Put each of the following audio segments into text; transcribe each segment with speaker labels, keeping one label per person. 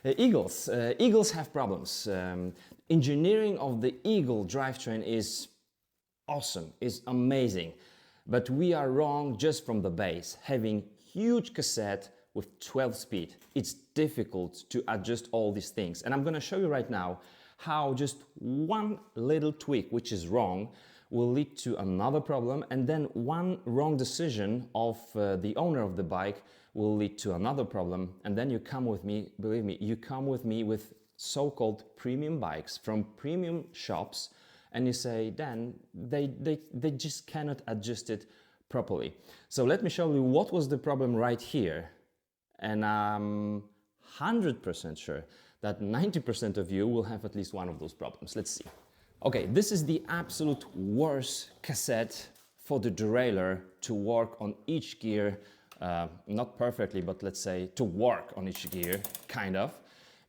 Speaker 1: Eagles have problems. Engineering of the Eagle drivetrain is awesome, is amazing, but we are wrong just from the base. Having huge cassette with 12 speed, it's difficult to adjust all these things. And I'm going to show you right now how just one little tweak, which is wrong, will lead to another problem, and then one wrong decision of the owner of the bike will lead to another problem, and then you come with me, believe me, you come with me with so-called premium bikes from premium shops, and you say, Dan, they just cannot adjust it properly. So let me show you what was the problem right here, and I'm 100% sure that 90% of you will have at least one of those problems. Let's see. Okay, this is the absolute worst cassette for the derailleur to work on each gear, not perfectly, but let's say to work on each gear, kind of,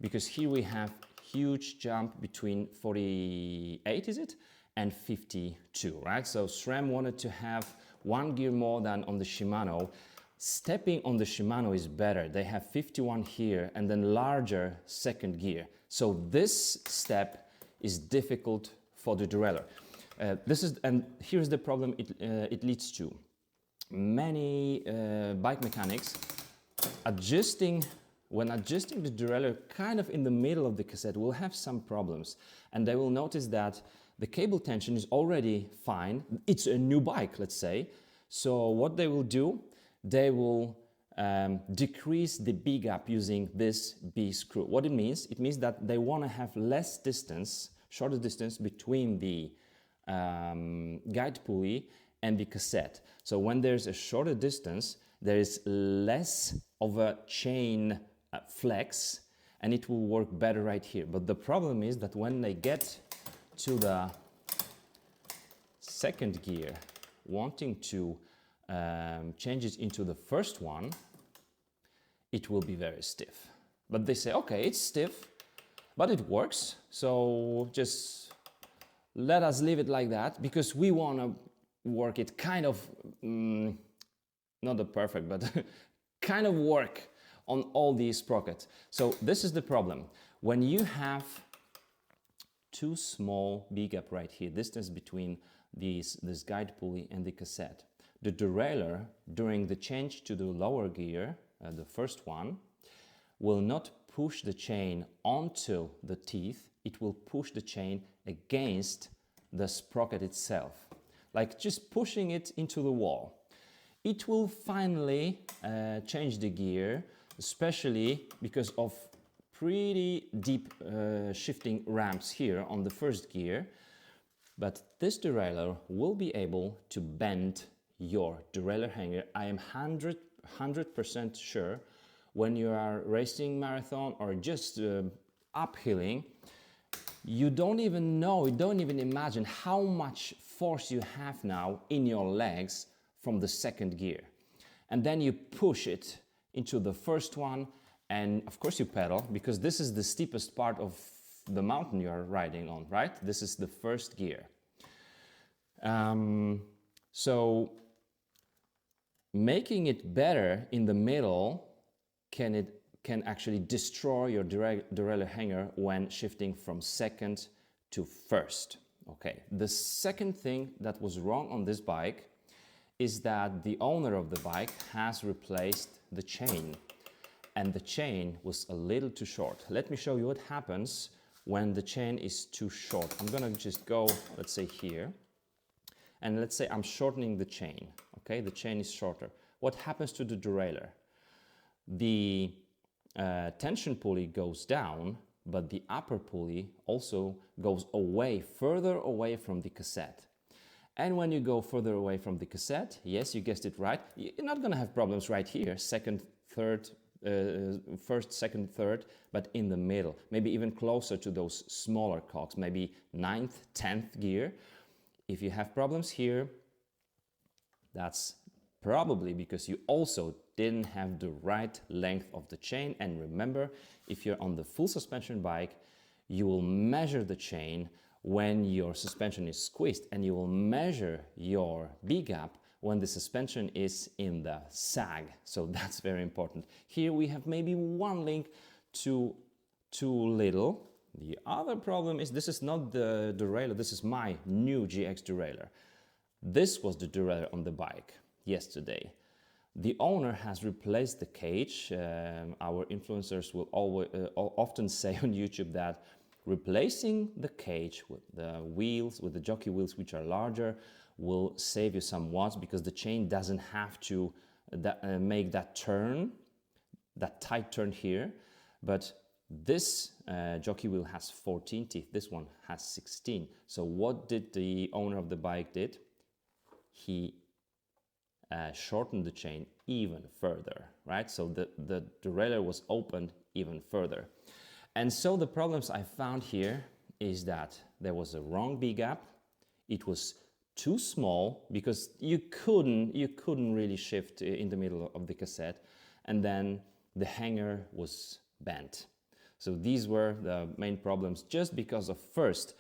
Speaker 1: because here we have huge jump between 48, is it, and 52, right? So SRAM wanted to have one gear more than on the Shimano. Stepping on the Shimano is better. They have 51 here and then larger second gear. So this step is difficult for the derailleur. And here's the problem it leads to. Many bike mechanics when adjusting the derailleur kind of in the middle of the cassette will have some problems, and they will notice that the cable tension is already fine. It's a new bike, let's say. So what they will do, they will decrease the B gap using this B screw. What it means that they want to have less distance, shorter distance between the guide pulley and the cassette. So when there's a shorter distance, there is less of a chain flex, and it will work better right here. But the problem is that when they get to the second gear, wanting to change it into the first one, it will be very stiff. But they say, okay, it's stiff, but it works, so just let us leave it like that, because we want to work it kind of, not the perfect, but kind of work on all these sprockets. So this is the problem. When you have too small B gap right here, distance between this guide pulley and the cassette, the derailleur, during the change to the lower gear, the first one, will not push the chain onto the teeth, it will push the chain against the sprocket itself, like just pushing it into the wall. It will finally change the gear, especially because of pretty deep shifting ramps here on the first gear, but this derailleur will be able to bend your derailleur hanger. I am 100% sure when you are racing marathon or just uphilling, you don't even know, you don't even imagine how much force you have now in your legs from the second gear. And then you push it into the first one, and of course you pedal, because this is the steepest part of the mountain you are riding on, right? This is the first gear. So making it better in the middle can actually destroy your derailleur hanger when shifting from second to first. Okay, the second thing that was wrong on this bike is that the owner of the bike has replaced the chain, and the chain was a little too short. Let me show you what happens when the chain is too short. I'm gonna just go, let's say here, and let's say I'm shortening the chain. Okay, the chain is shorter. What happens to the derailleur? The tension pulley goes down, but the upper pulley also goes away, further away from the cassette. And when you go further away from the cassette, yes, you guessed it right, you're not going to have problems right here, second, third, first, second, third, but in the middle, maybe even closer to those smaller cogs, maybe 9th, 10th gear. If you have problems here, that's probably because you also didn't have the right length of the chain. And remember, if you're on the full suspension bike, you will measure the chain when your suspension is squeezed, and you will measure your B gap when the suspension is in the sag. So that's very important. Here we have maybe one link to too little. The other problem is this is not the derailleur, this is my new GX derailleur. This was the derailleur on the bike yesterday. The owner has replaced the cage. Our influencers will often say on YouTube that replacing the cage with the wheels, with the jockey wheels which are larger, will save you some watts because the chain doesn't have to make that turn, that tight turn here. But this jockey wheel has 14 teeth, this one has 16. So what did the owner of the bike did? He shortened the chain even further, right? So the derailleur was opened even further. And so the problems I found here is that there was a wrong B-gap. It was too small because you couldn't really shift in the middle of the cassette, and then the hanger was bent. So these were the main problems just because of first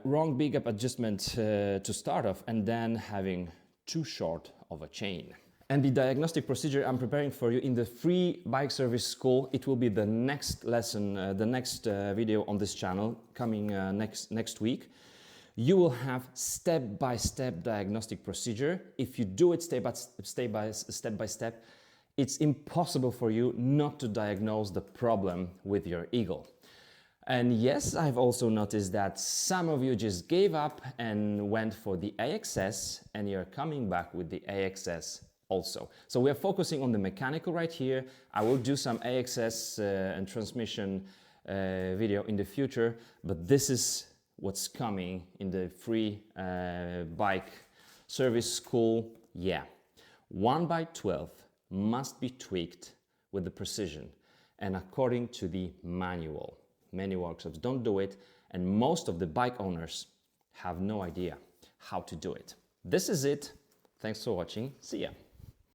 Speaker 1: wrong B-gap adjustment to start off, and then having too short of a chain. And the diagnostic procedure I'm preparing for you in the free bike service school, it will be the next lesson, the next video on this channel coming next week. You will have step-by-step diagnostic procedure. If you do it step by step, it's impossible for you not to diagnose the problem with your Eagle. And yes, I've also noticed that some of you just gave up and went for the AXS, and you're coming back with the AXS also. So we are focusing on the mechanical right here. I will do some AXS and transmission video in the future, but this is what's coming in the free bike service school. Yeah, 1/12 must be tweaked with the precision and according to the manual. Many workshops don't do it, and most of the bike owners have no idea how to do it. This is it. Thanks for watching. See ya.